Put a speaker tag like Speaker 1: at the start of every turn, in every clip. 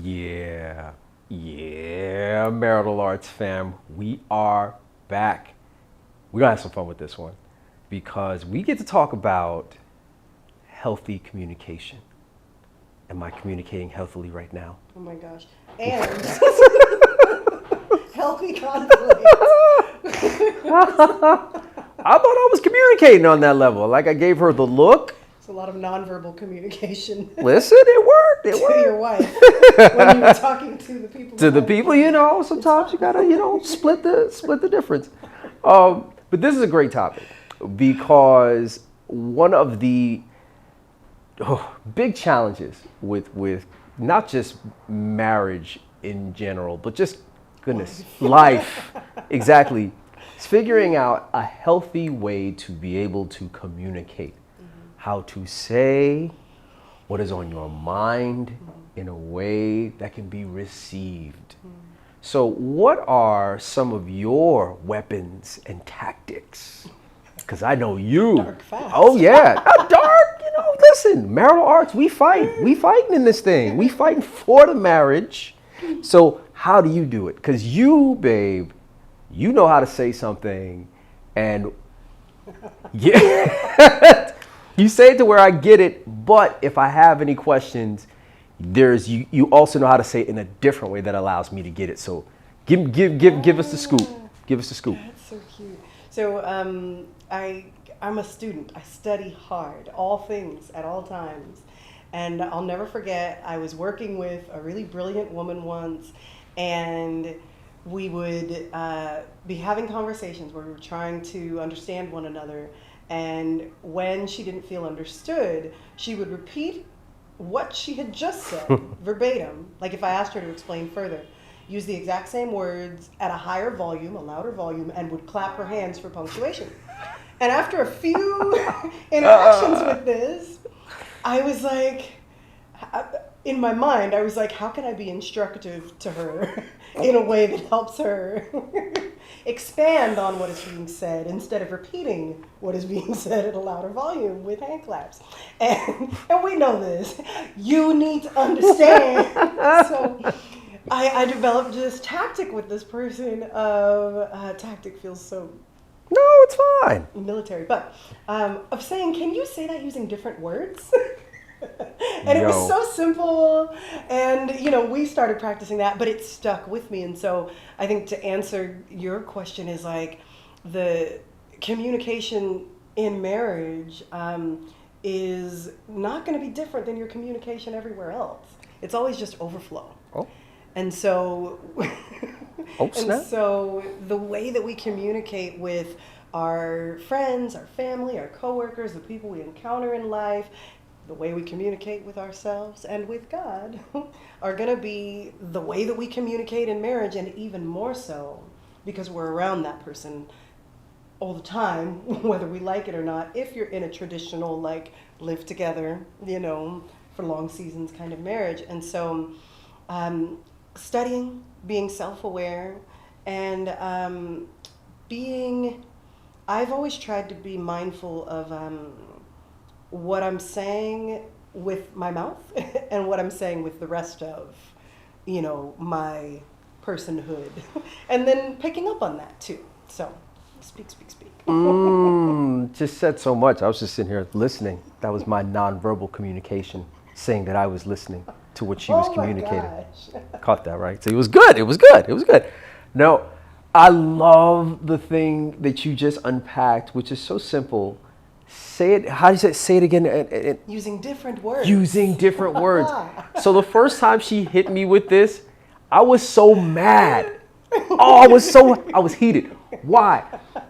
Speaker 1: Yeah, yeah, Marital Arts fam, we are back. We're gonna have some fun with this one because we get to talk about healthy communication. Am I communicating healthily right now?
Speaker 2: Oh my gosh. And healthy conflict.
Speaker 1: I thought I was communicating on that level. Like I gave her the look.
Speaker 2: It's a lot of nonverbal communication
Speaker 1: Listen, it worked. It
Speaker 2: to
Speaker 1: worked.
Speaker 2: your wife when you were talking to the people.
Speaker 1: To the people, sometimes you gotta, split the difference. But this is a great topic because one of the big challenges with not just marriage in general, but just goodness, life, exactly, is figuring out a healthy way to be able to communicate, how to say what is on your mind in a way that can be received. So what are some of your weapons and tactics? Because I know you.
Speaker 2: Dark fast.
Speaker 1: Oh yeah, not dark. Listen, marital arts, we fight. We fighting in this thing. We fighting for the marriage. So how do you do it? Because you, babe, you know how to say something, and yeah, you say it to where I get it. But if I have any questions, there's you also know how to say it in a different way that allows me to get it. So give us the scoop. Give us the scoop.
Speaker 2: That's so cute. So I'm a student. I study hard, all things at all times. And I'll never forget, I was working with a really brilliant woman once, and we would be having conversations where we were trying to understand one another. And when she didn't feel understood, she would repeat what she had just said verbatim. Like if I asked her to explain further, use the exact same words at a higher volume, a louder volume, and would clap her hands for punctuation. And after a few interactions with this, I was like, in my mind, I was like, how can I be instructive to her in a way that helps her expand on what is being said instead of repeating what is being said at a louder volume with hand claps. And we know this. You need to understand. So I developed this tactic with this person of tactic feels so
Speaker 1: No, it's fine.
Speaker 2: military, but of saying, can you say that using different words? And it was so simple, and we started practicing that, but it stuck with me. And so I think to answer your question is like the communication in marriage is not going to be different than your communication everywhere else. It's always just overflow.
Speaker 1: Oh.
Speaker 2: And so,
Speaker 1: snap.
Speaker 2: so the way that we communicate with our friends, our family, our coworkers, the people we encounter in life, the way we communicate with ourselves and with God are going to be the way that we communicate in marriage, and even more so because we're around that person all the time, whether we like it or not. If you're in a traditional, like, live together, for long seasons kind of marriage. And so studying, being self-aware, and I've always tried to be mindful of what I'm saying with my mouth and what I'm saying with the rest of, my personhood. And then picking up on that too. So speak.
Speaker 1: Just said so much. I was just sitting here listening. That was my nonverbal communication, saying that I was listening to what she was communicating.
Speaker 2: Gosh.
Speaker 1: Caught that, right? So it was good. No, I love the thing that you just unpacked, which is so simple. Say it. How do you say it? Say it again.
Speaker 2: Using different words.
Speaker 1: Using different words. So the first time she hit me with this, I was so mad. I was heated. Why?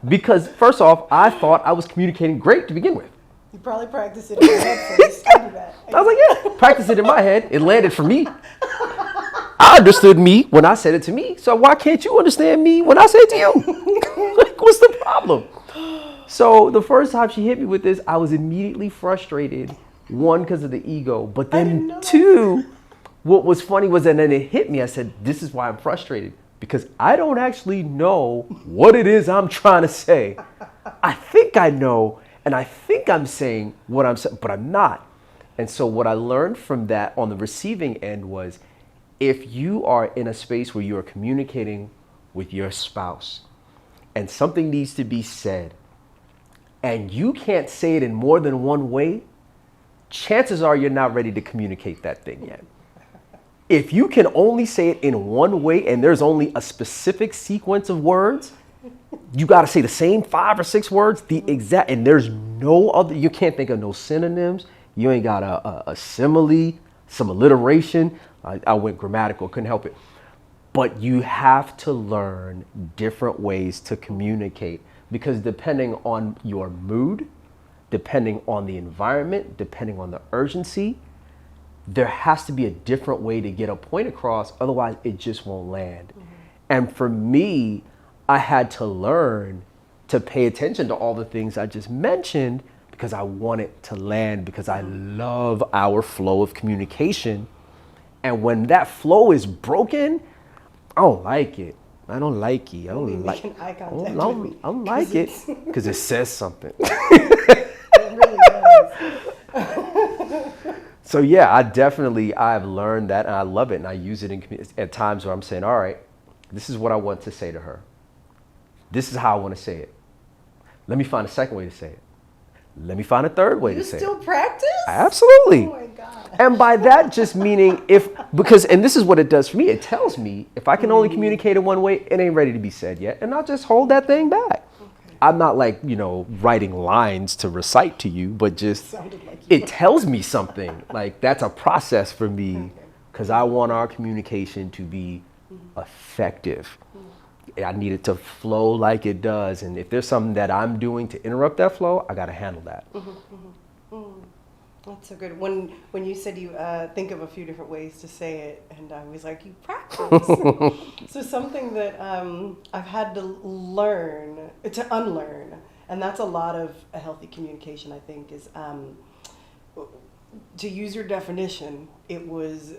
Speaker 1: Because first off, I thought I was communicating great to begin with.
Speaker 2: You probably practiced it in your head first. I do that.
Speaker 1: I was like, yeah, practice it in my head. It landed for me. I understood me when I said it to me. So why can't you understand me when I say it to you? Like, what's the problem? So the first time she hit me with this, I was immediately frustrated. One, because of the ego, but then two, what was funny was, and then it hit me. I said, this is why I'm frustrated, because I don't actually know what it is I'm trying to say. I think I know, and I think I'm saying what I'm saying, but I'm not. And so what I learned from that on the receiving end was, if you are in a space where you are communicating with your spouse and something needs to be said and you can't say it in more than one way, chances are you're not ready to communicate that thing yet. If you can only say it in one way and there's only a specific sequence of words, you got to say the same 5 or 6 words, the exact, and there's no other, you can't think of no synonyms. You ain't got a simile, some alliteration. I went grammatical, couldn't help it. But you have to learn different ways to communicate, because depending on your mood, depending on the environment, depending on the urgency, there has to be a different way to get a point across. Otherwise, it just won't land. Mm-hmm. And for me, I had to learn to pay attention to all the things I just mentioned because I want it to land, because I love our flow of communication. And when that flow is broken, I don't like it. I don't like it. I don't like it. I don't like it because it says something.
Speaker 2: It really does.
Speaker 1: So yeah, I've learned that, and I love it, and I use it at times where I'm saying, all right, this is what I want to say to her. This is how I want to say it. Let me find a second way to say it. Let me find a third way to say it.
Speaker 2: You still practice?
Speaker 1: Absolutely.
Speaker 2: Oh my God.
Speaker 1: And by that just meaning and this is what it does for me. It tells me if I can only communicate in one way, it ain't ready to be said yet. And I'll just hold that thing back. Okay. I'm not like, writing lines to recite to you, but just it tells me something. Like that's a process for me because I want our communication to be effective. I need it to flow like it does. And if there's something that I'm doing to interrupt that flow, I got to handle that.
Speaker 2: That's so good. When you said you think of a few different ways to say it, and I was like, you practice. So something that I've had to unlearn, and that's a lot of a healthy communication, I think, is to use your definition, it was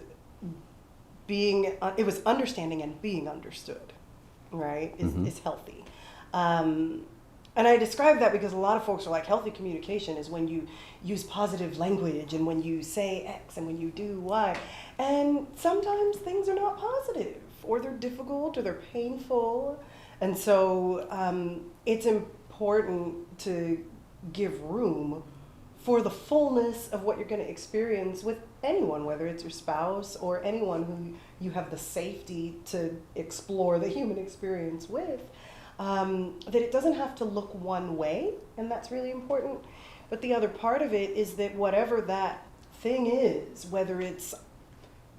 Speaker 2: understanding and being understood. Right, is healthy. And I describe that because a lot of folks are like, healthy communication is when you use positive language and when you say X and when you do Y. And sometimes things are not positive, or they're difficult, or they're painful. And so it's important to give room for the fullness of what you're going to experience with anyone, whether it's your spouse or anyone who you have the safety to explore the human experience with, that it doesn't have to look one way, and that's really important. But the other part of it is that whatever that thing is, whether it's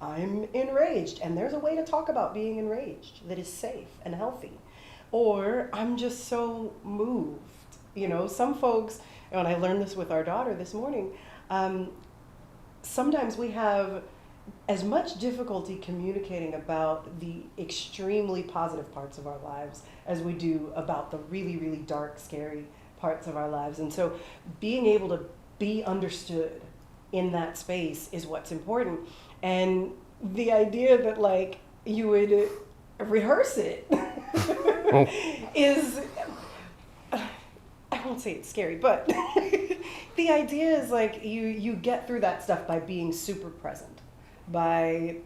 Speaker 2: I'm enraged, and there's a way to talk about being enraged that is safe and healthy, or I'm just so moved. Some folks, and I learned this with our daughter this morning, sometimes we have as much difficulty communicating about the extremely positive parts of our lives as we do about the really, really dark, scary parts of our lives. And so being able to be understood in that space is what's important. And the idea that like you would rehearse it is, I won't say it's scary, but the idea is like you get through that stuff by being super present, by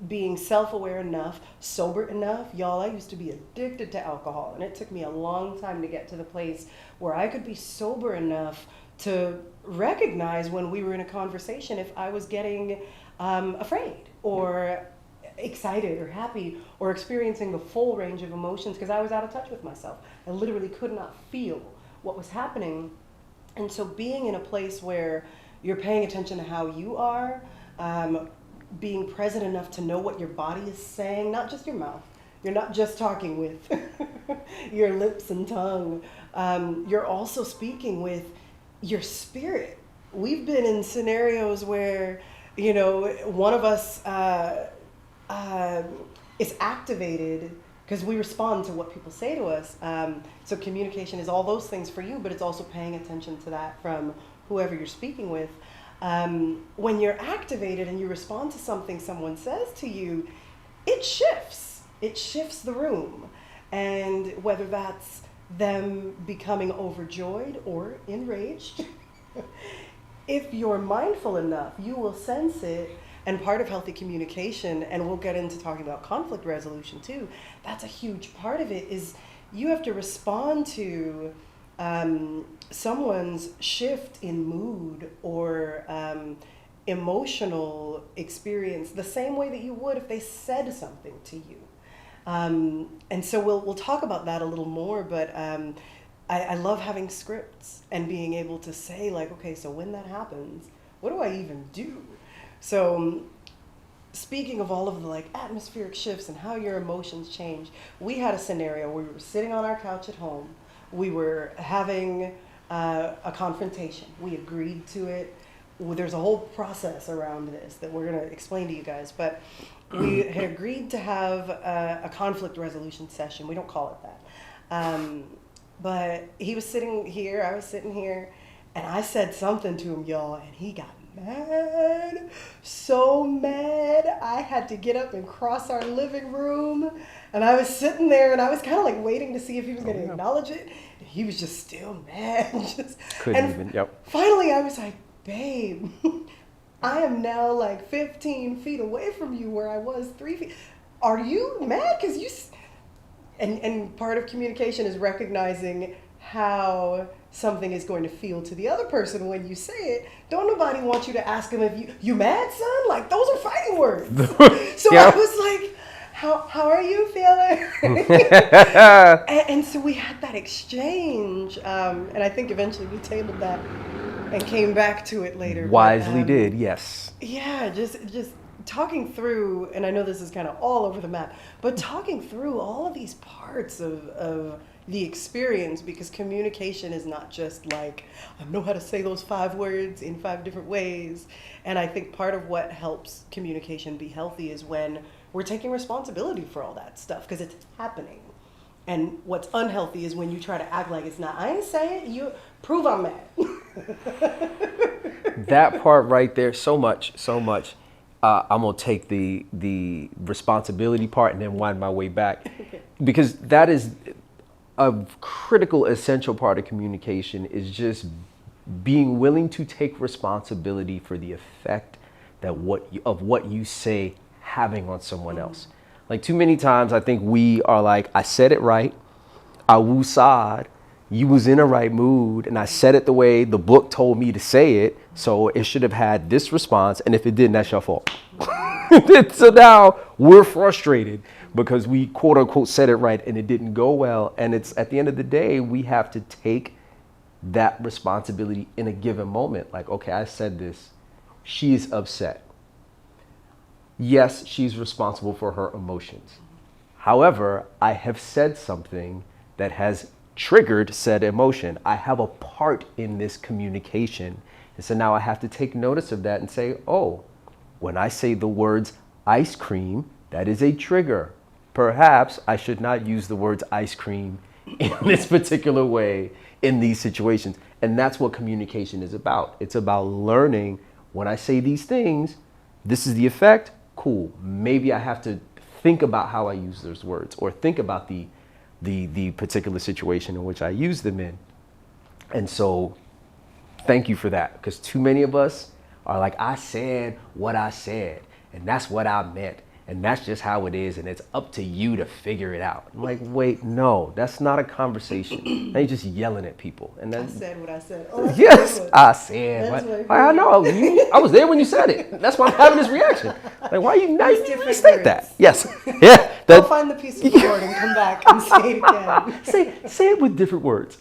Speaker 2: being self-aware enough, sober enough. Y'all, I used to be addicted to alcohol, and it took me a long time to get to the place where I could be sober enough to recognize when we were in a conversation if I was getting afraid or excited or happy or experiencing the full range of emotions, because I was out of touch with myself. I literally could not feel what was happening. And so being in a place where you're paying attention to how you are, being present enough to know what your body is saying, not just your mouth. You're not just talking with your lips and tongue. You're also speaking with your spirit. We've been in scenarios where, one of us is activated because we respond to what people say to us. So communication is all those things for you, but it's also paying attention to that from whoever you're speaking with. When you're activated and you respond to something someone says to you, it shifts. It shifts the room. And whether that's them becoming overjoyed or enraged, if you're mindful enough, you will sense it And part of healthy communication, and we'll get into talking about conflict resolution too, that's a huge part of it, is you have to respond to someone's shift in mood or emotional experience the same way that you would if they said something to you. And so we'll talk about that a little more, but I love having scripts and being able to say, like, okay, so when that happens, what do I even do? So speaking of all of the like atmospheric shifts and how your emotions change, we had a scenario where we were sitting on our couch at home. We were having a confrontation. We agreed to it. Well, there's a whole process around this that we're going to explain to you guys, but we had agreed to have a conflict resolution session. We don't call it that. But he was sitting here, I was sitting here, and I said something to him, y'all, and he got mad, so mad. I had to get up and cross our living room, and I was sitting there, and I was kind of like waiting to see if he was going to acknowledge it. And he was just still mad.
Speaker 1: Couldn't even, yep.
Speaker 2: Finally, I was like, babe, I am now like 15 feet away from you where I was 3 feet. Are you mad? Because you... And part of communication is recognizing how something is going to feel to the other person when you say it. Don't nobody want you to ask them if you mad, son? Like, those are fighting words. So
Speaker 1: Yeah.
Speaker 2: I was like, how are you feeling? and so we had that exchange. And I think eventually we tabled that and came back to it later.
Speaker 1: Wisely did, yes.
Speaker 2: Yeah, just talking through, and I know this is kind of all over the map, but talking through all of these parts of the experience, because communication is not just like, I know how to say those 5 words in 5 different ways. And I think part of what helps communication be healthy is when we're taking responsibility for all that stuff, because it's happening. And what's unhealthy is when you try to act like it's not. I ain't say it, you prove I'm mad.
Speaker 1: That part right there, so much. I'm going to take the responsibility part and then wind my way back. Because that is a critical, essential part of communication, is just being willing to take responsibility for the effect that what you say having on someone else. Like, too many times I think we are like, I said it right, I woosad, you was in a right mood, and I said it the way the book told me to say it, so it should have had this response, and if it didn't, that's your fault. So now we're frustrated because we quote unquote said it right and it didn't go well, and it's at the end of the day, we have to take that responsibility in a given moment. Like, okay, I said this, she is upset. Yes, she's responsible for her emotions. However, I have said something that has triggered said emotion. I have a part in this communication. And so now I have to take notice of that and say, oh, when I say the words ice cream, that is a trigger. Perhaps I should not use the words ice cream in this particular way in these situations. And that's what communication is about. It's about learning, when I say these things, this is the effect. Cool. Maybe I have to think about how I use those words, or think about the particular situation in which I use them in. And so thank you for that, because too many of us are like, I said what I said, and that's what I meant, and that's just how it is, and it's up to you to figure it out. I'm like, wait, no, that's not a conversation. Now you're just yelling at people. And then,
Speaker 2: I said what I said. Oh,
Speaker 1: yes, I said. I know. I was there when you said it. That's why I'm having this reaction. Like, why you not restate that? Yes. Yeah.
Speaker 2: I'll find the piece of recording, come back and say it again.
Speaker 1: say it with different words.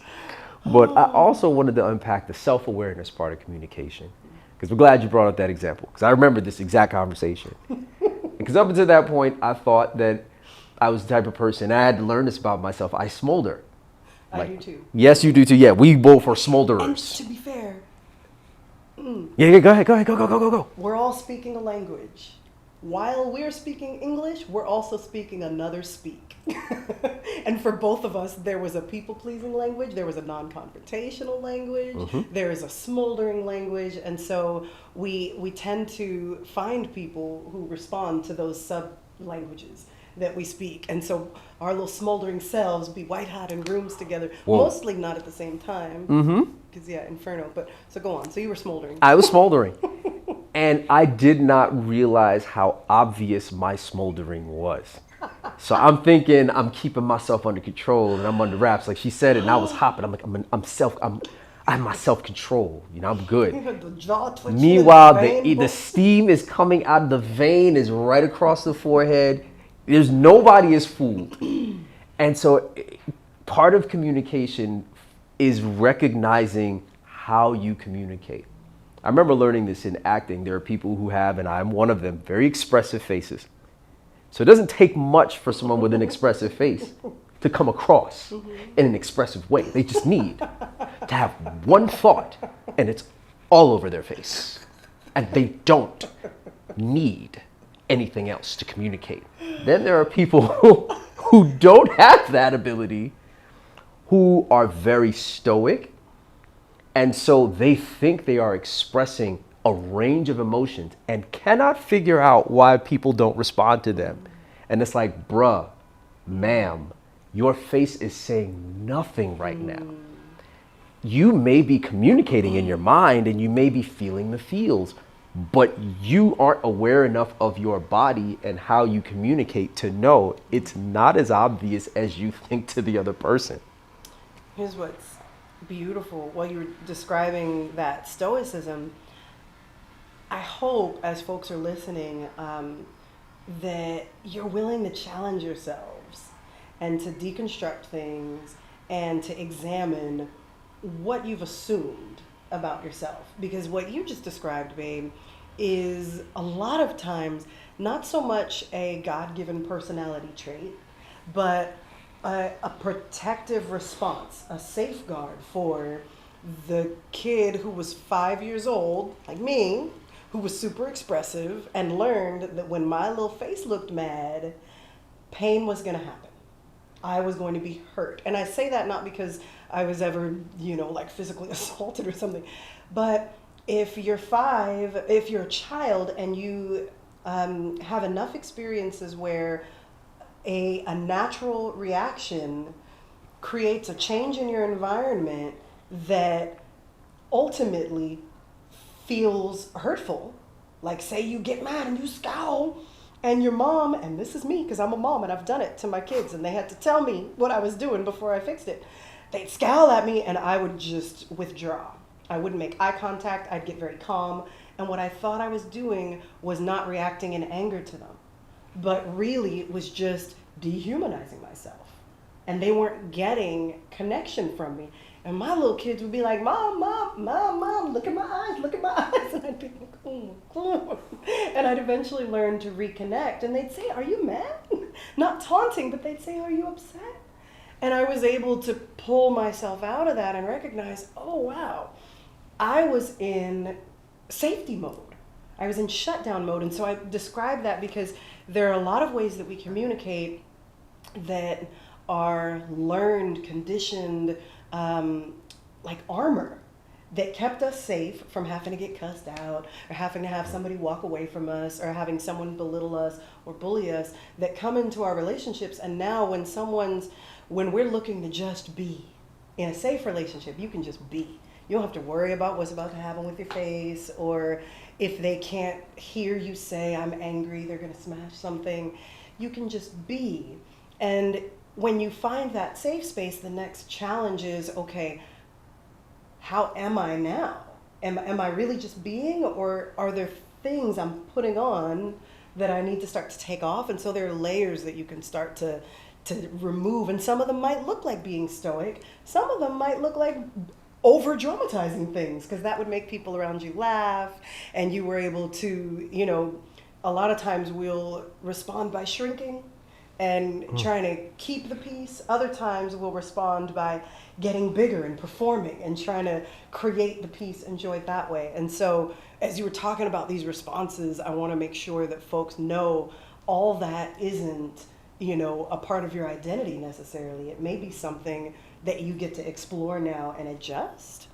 Speaker 1: But I also wanted to unpack the self-awareness part of communication, because we're glad you brought up that example, because I remember this exact conversation. Because up until that point, I thought that I was the type of person, I had to learn this about myself, I smolder.
Speaker 2: I do too.
Speaker 1: Yes, you do too. Yeah, we both are smolderers.
Speaker 2: And to be fair,
Speaker 1: Yeah, go ahead, go.
Speaker 2: we're all speaking a language. While we're speaking English, we're also speaking another speak. And for both of us, there was a people-pleasing language, there was a non-confrontational language, there is a smoldering language, and so we tend to find people who respond to those sub-languages that we speak. And so our little smoldering selves be white-hot in rooms together, mostly not at the same time. Because, yeah, inferno. But so go on. So you were smoldering.
Speaker 1: I was smoldering. And I did not realize how obvious my smoldering was. So I'm thinking I'm keeping myself under control and I'm under wraps. Like she said it, and I was hopping. I'm like, I have my self-control. You know, I'm good.
Speaker 2: The jaw twitching.
Speaker 1: Meanwhile, the steam is coming out of the vein, is right across the forehead. Nobody is fooled. And so part of communication is recognizing how you communicate. I remember learning this in acting. There are people who have, and I'm one of them, very expressive faces. So it doesn't take much for someone with an expressive face to come across in an expressive way. They just need to have one thought and it's all over their face. And they don't need anything else to communicate. Then there are people who don't have that ability, who are very stoic. And so they think they are expressing a range of emotions and cannot figure out why people don't respond to them. And it's like, bruh, ma'am, your face is saying nothing right now. You may be communicating in your mind and you may be feeling the feels, but you aren't aware enough of your body and how you communicate to know it's not as obvious as you think to the other person.
Speaker 2: Here's what's beautiful. While you were describing that stoicism, I hope as folks are listening that you're willing to challenge yourselves and to deconstruct things and to examine what you've assumed about yourself. Because what you just described, babe, is a lot of times not so much a God-given personality trait, but a protective response, a safeguard for the kid who was 5 years old, like me, who was super expressive and learned that when my little face looked mad, pain was going to happen. I was going to be hurt. And I say that not because I was ever, like physically assaulted or something, but if you're a child and you have enough experiences where a natural reaction creates a change in your environment that ultimately feels hurtful, like say you get mad and you scowl and your mom, and this is me because I'm a mom and I've done it to my kids and they had to tell me what I was doing before I fixed it. They'd scowl at me and I would just withdraw. I wouldn't make eye contact. I'd get very calm. And what I thought I was doing was not reacting in anger to them, but really it was just dehumanizing myself. And they weren't getting connection from me. And my little kids would be like, Mom, look at my eyes. And I'd be like, oh. And I'd eventually learn to reconnect. And they'd say, are you mad? Not taunting, but they'd say, are you upset? And I was able to pull myself out of that and recognize, oh, wow, I was in safety mode. I was in shutdown mode. And so I describe that because there are a lot of ways that we communicate that are learned, conditioned, like armor that kept us safe from having to get cussed out or having to have somebody walk away from us or having someone belittle us or bully us, that come into our relationships. And now when we're looking to just be in a safe relationship, you can just be. You don't have to worry about what's about to happen with your face, or if they can't hear you say, I'm angry, they're going to smash something. You can just be. And when you find that safe space, the next challenge is, okay, how am I now? Am I really just being, or are there things I'm putting on that I need to start to take off? And so there are layers that you can start to remove. And some of them might look like being stoic. Some of them might look like over dramatizing things, because that would make people around you laugh. And you were able to, a lot of times we'll respond by shrinking and trying to keep the peace. Other times we'll respond by getting bigger and performing and trying to create the peace, enjoy it that way. And so as you were talking about these responses, I want to make sure that folks know all that isn't, a part of your identity necessarily. It may be something that you get to explore now and adjust.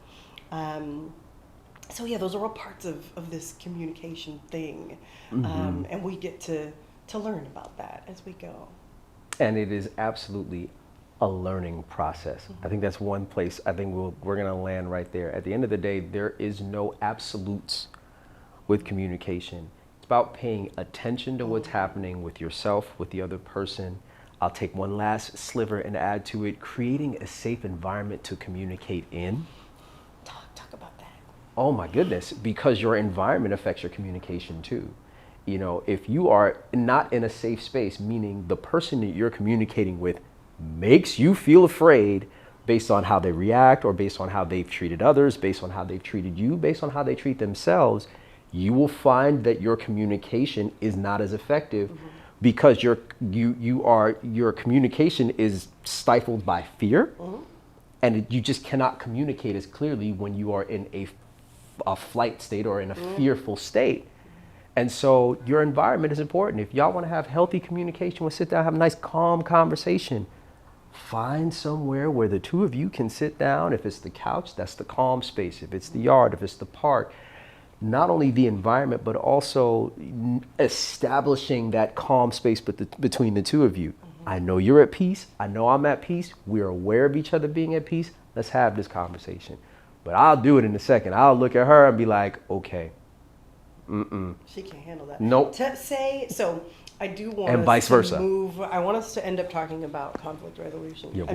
Speaker 2: So yeah, those are all parts of this communication thing. And we get to learn about that as we go.
Speaker 1: And it is absolutely a learning process. I think that's one place I think we're going to land right there. At the end of the day, there is no absolutes with communication. It's about paying attention to what's happening with yourself, with the other person. I'll take one last sliver and add to it, creating a safe environment to communicate in.
Speaker 2: Talk about that.
Speaker 1: Oh my goodness, because your environment affects your communication too. You know, if you are not in a safe space, meaning the person that you're communicating with makes you feel afraid based on how they react or based on how they've treated others, based on how they've treated you, based on how they treat themselves, you will find that your communication is not as effective because your communication is stifled by fear, and you just cannot communicate as clearly when you are in a flight state or in a fearful state. And so your environment is important. If y'all want to have healthy communication, we'll sit down, have a nice calm conversation. Find somewhere where the two of you can sit down. If it's the couch, that's the calm space. If it's the yard, if it's the park, not only the environment, but also establishing that calm space between the two of you. I know you're at peace. I know I'm at peace. We're aware of each other being at peace. Let's have this conversation. But I'll do it in a second. I'll look at her and be like, okay.
Speaker 2: She can't handle that.
Speaker 1: Nope.
Speaker 2: I do want
Speaker 1: and
Speaker 2: us
Speaker 1: vice
Speaker 2: to
Speaker 1: versa.
Speaker 2: move. I want us to end up talking about conflict resolution.
Speaker 1: Yeah,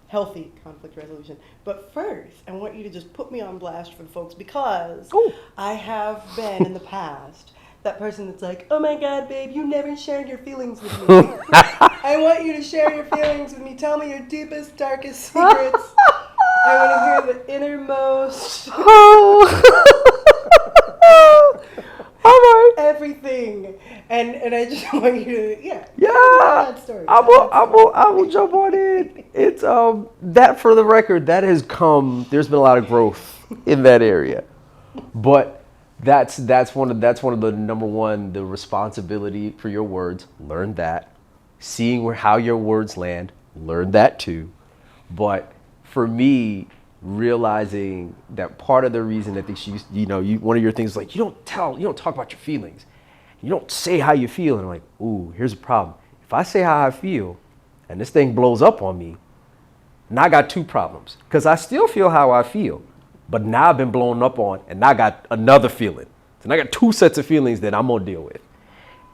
Speaker 2: healthy conflict resolution. But first, I want you to just put me on blast for the folks because I have been in the past that person that's like, oh my God, babe, you never shared your feelings with me. I want you to share your feelings with me. Tell me your deepest, darkest secrets. I want to hear the innermost.
Speaker 1: All right.
Speaker 2: Everything, and I just want you to,
Speaker 1: yeah.
Speaker 2: That story.
Speaker 1: I will jump on it. It's that for the record, that has come. There's been a lot of growth in that area, but that's one of the number one, the responsibility for your words. Learn that. Seeing how your words land. Learn that too. But for me, realizing that part of the reason that one of your things is like, you don't talk about your feelings. You don't say how you feel. And I'm like, ooh, here's a problem. If I say how I feel and this thing blows up on me, now I got two problems. Because I still feel how I feel, but now I've been blown up on and now I got another feeling. So now I got two sets of feelings that I'm going to deal with.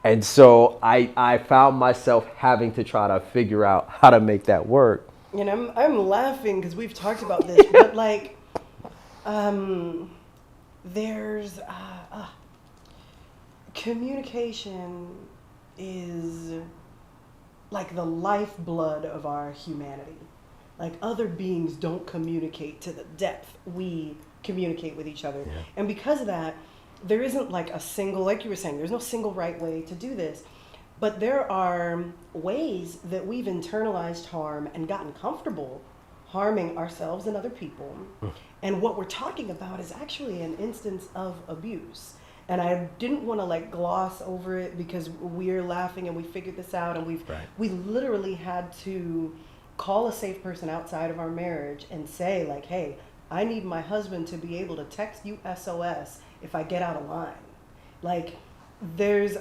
Speaker 1: And so I found myself having to try to figure out how to make that work.
Speaker 2: And I'm laughing because we've talked about this, but like, there's communication is like the lifeblood of our humanity. Like other beings don't communicate to the depth we communicate with each other. Yeah. And because of that, there isn't like a single, like you were saying, there's no single right way to do this. But there are ways that we've internalized harm and gotten comfortable harming ourselves and other people. And what we're talking about is actually an instance of abuse. And I didn't want to like gloss over it because we're laughing and we figured this out and we literally had to call a safe person outside of our marriage and say like, hey, I need my husband to be able to text you SOS if I get out of line. Like,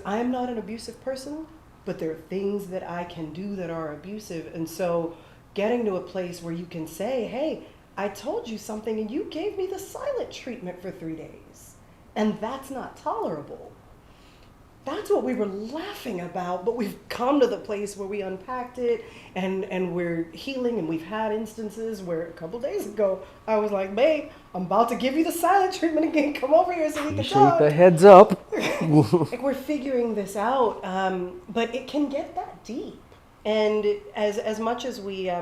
Speaker 2: I'm not an abusive person, but there are things that I can do that are abusive. And so getting to a place where you can say, hey, I told you something and you gave me the silent treatment for 3 days. And that's not tolerable. That's what we were laughing about, but we've come to the place where we unpacked it and we're healing, and we've had instances where a couple days ago I was like, babe, I'm about to give you the silent treatment again. Come over here so we can talk.
Speaker 1: The heads up.
Speaker 2: Like we're figuring this out, but it can get that deep. And as much as we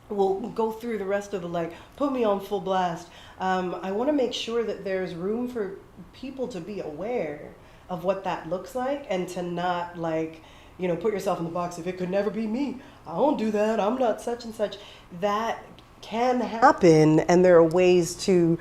Speaker 2: will go through the rest of the like, put me on full blast, I want to make sure that there's room for people to be aware of what that looks like and to not like, put yourself in the box. If it could never be me, I won't do that. I'm not such and such. That can happen, and there are ways to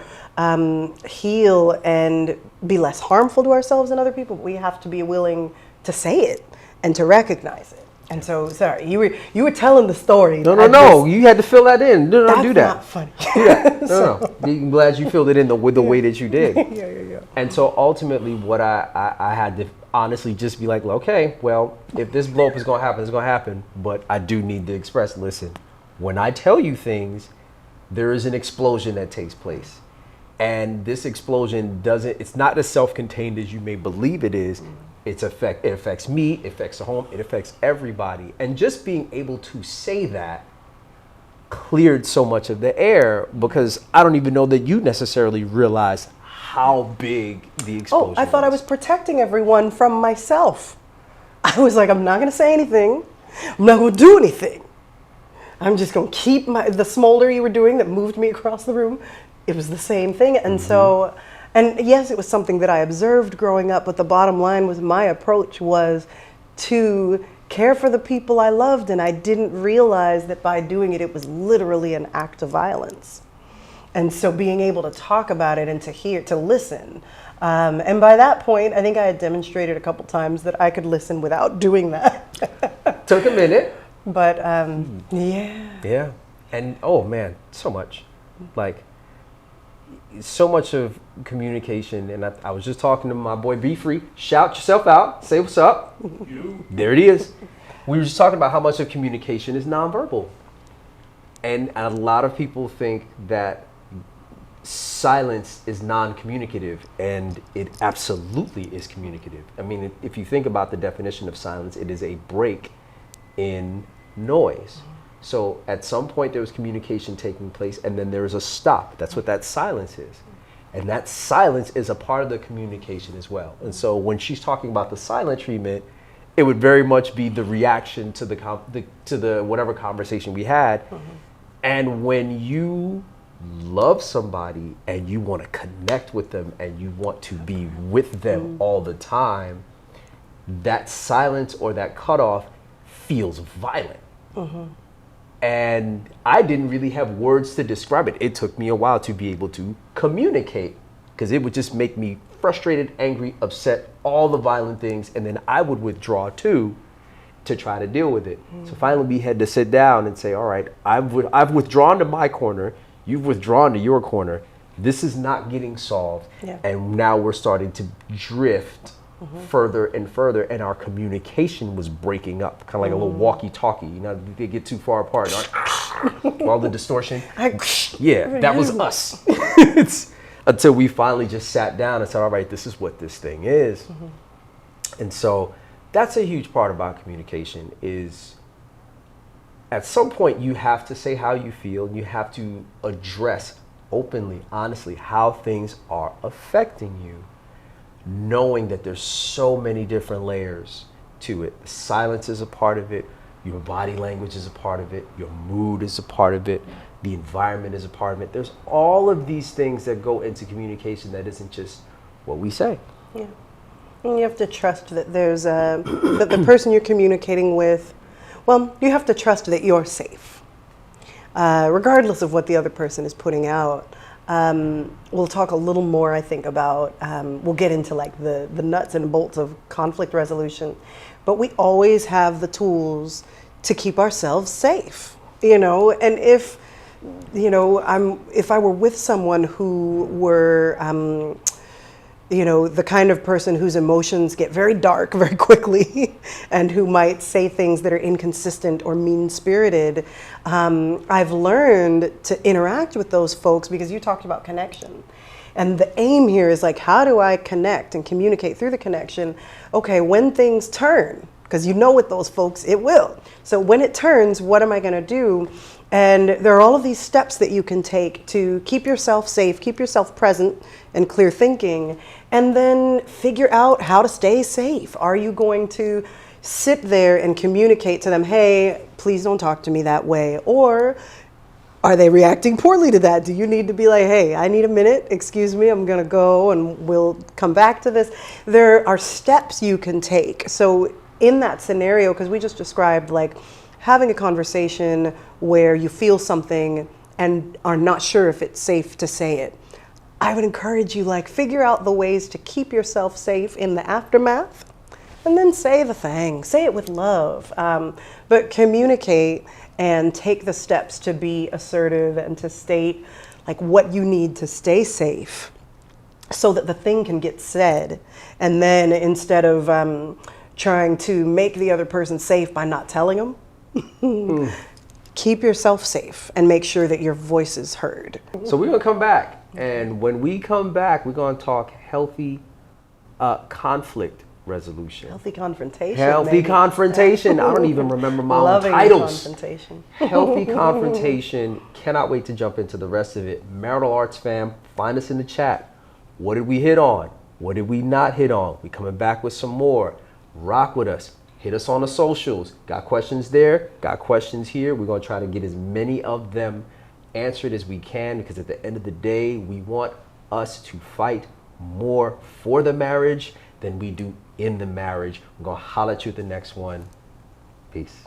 Speaker 2: heal and be less harmful to ourselves and other people. We have to be willing to say it and to recognize it. And so, sorry, you were telling the story.
Speaker 1: No. You had to fill that in. No, do that.
Speaker 2: That's not funny.
Speaker 1: Do that. No. I'm glad you filled it in the way that you did.
Speaker 2: Yeah.
Speaker 1: And so ultimately, what I had to honestly just be like, okay, well, if this blow up is going to happen, it's going to happen. But I do need to express, listen, when I tell you things, there is an explosion that takes place. And this explosion it's not as self-contained as you may believe it is. It affects me, it affects the home, it affects everybody. And just being able to say that cleared so much of the air, because I don't even know that you necessarily realized how big the explosion was.
Speaker 2: I thought I was protecting everyone from myself. I was like, I'm not going to say anything. I'm not going to do anything. I'm just going to keep the smolder you were doing that moved me across the room. It was the same thing. And so, and yes, it was something that I observed growing up, but the bottom line was my approach was to care for the people I loved, and I didn't realize that by doing it, it was literally an act of violence. And so being able to talk about it and to listen. And by that point, I think I had demonstrated a couple times that I could listen without doing that.
Speaker 1: Took a minute.
Speaker 2: But yeah.
Speaker 1: Yeah. And oh man, so much. Like, so much of communication. And I was just talking to my boy Be Free. Shout yourself out. Say what's up. There it is. We were just talking about how much of communication is nonverbal. And a lot of people think that silence is non-communicative, and it absolutely is communicative. I mean, if you think about the definition of silence, it is a break in noise. So at some point there was communication taking place, and then there is a stop. That's what that silence is. And that silence is a part of the communication as well. And so when she's talking about the silent treatment, it would very much be the reaction to the whatever conversation we had. And when you love somebody and you want to connect with them and you want to be with them all the time, that silence or that cutoff feels violent. And I didn't really have words to describe it. It took me a while to be able to communicate, because it would just make me frustrated, angry, upset, all the violent things, and then I would withdraw too to try to deal with it. So finally we had to sit down and say, all right, I've withdrawn to my corner, you've withdrawn to your corner, this is not getting solved, and now we're starting to drift further and further, and our communication was breaking up, kind of like a little walkie-talkie. You know, they get too far apart, all the distortion. That was us. Until we finally just sat down and said, all right, this is what this thing is. And so that's a huge part about communication, is at some point you have to say how you feel, and you have to address openly, honestly, how things are affecting you, knowing that there's so many different layers to it. Silence is a part of it. Your body language is a part of it. Your mood is a part of it. The environment is a part of it. There's all of these things that go into communication that isn't just what we say.
Speaker 2: Yeah. And you have to trust that there's that the person you're communicating with, well, you have to trust that you're safe, regardless of what the other person is putting out. We'll talk a little more, I think, about, we'll get into like the nuts and bolts of conflict resolution, but we always have the tools to keep ourselves safe, you know, and if I were with someone who were, you know, the kind of person whose emotions get very dark very quickly and who might say things that are inconsistent or mean-spirited, I've learned to interact with those folks, because you talked about connection. And the aim here is like, how do I connect and communicate through the connection? Okay, when things turn, because you know with those folks, it will. So when it turns, what am I going to do? And there are all of these steps that you can take to keep yourself safe, keep yourself present and clear thinking, and then figure out how to stay safe. Are you going to sit there and communicate to them, hey, please don't talk to me that way? Or are they reacting poorly to that? Do you need to be like, hey, I need a minute, excuse me, I'm gonna go and we'll come back to this? There are steps you can take. So in that scenario, because we just described like having a conversation where you feel something and are not sure if it's safe to say it, I would encourage you, like, figure out the ways to keep yourself safe in the aftermath, and then say the thing. Say it with love, but communicate and take the steps to be assertive and to state like what you need to stay safe, so that the thing can get said. And then instead of trying to make the other person safe by not telling them, keep yourself safe and make sure that your voice is heard.
Speaker 1: So we're gonna come back And when we come back, we're going to talk healthy conflict resolution.
Speaker 2: Healthy confrontation.
Speaker 1: Healthy
Speaker 2: maybe.
Speaker 1: confrontation. I don't even remember my own
Speaker 2: Loving
Speaker 1: titles.
Speaker 2: confrontation.
Speaker 1: Healthy confrontation. Cannot wait to jump into the rest of it. Marital Arts fam, find us in the chat. What did we hit on? What did we not hit on? We coming back with some more. Rock with us. Hit us on the socials. Got questions there? Got questions here? We're going to try to get as many of them answered as we can, because at the end of the day, we want us to fight more for the marriage than we do in the marriage. We're going to holler at you at the next one. Peace.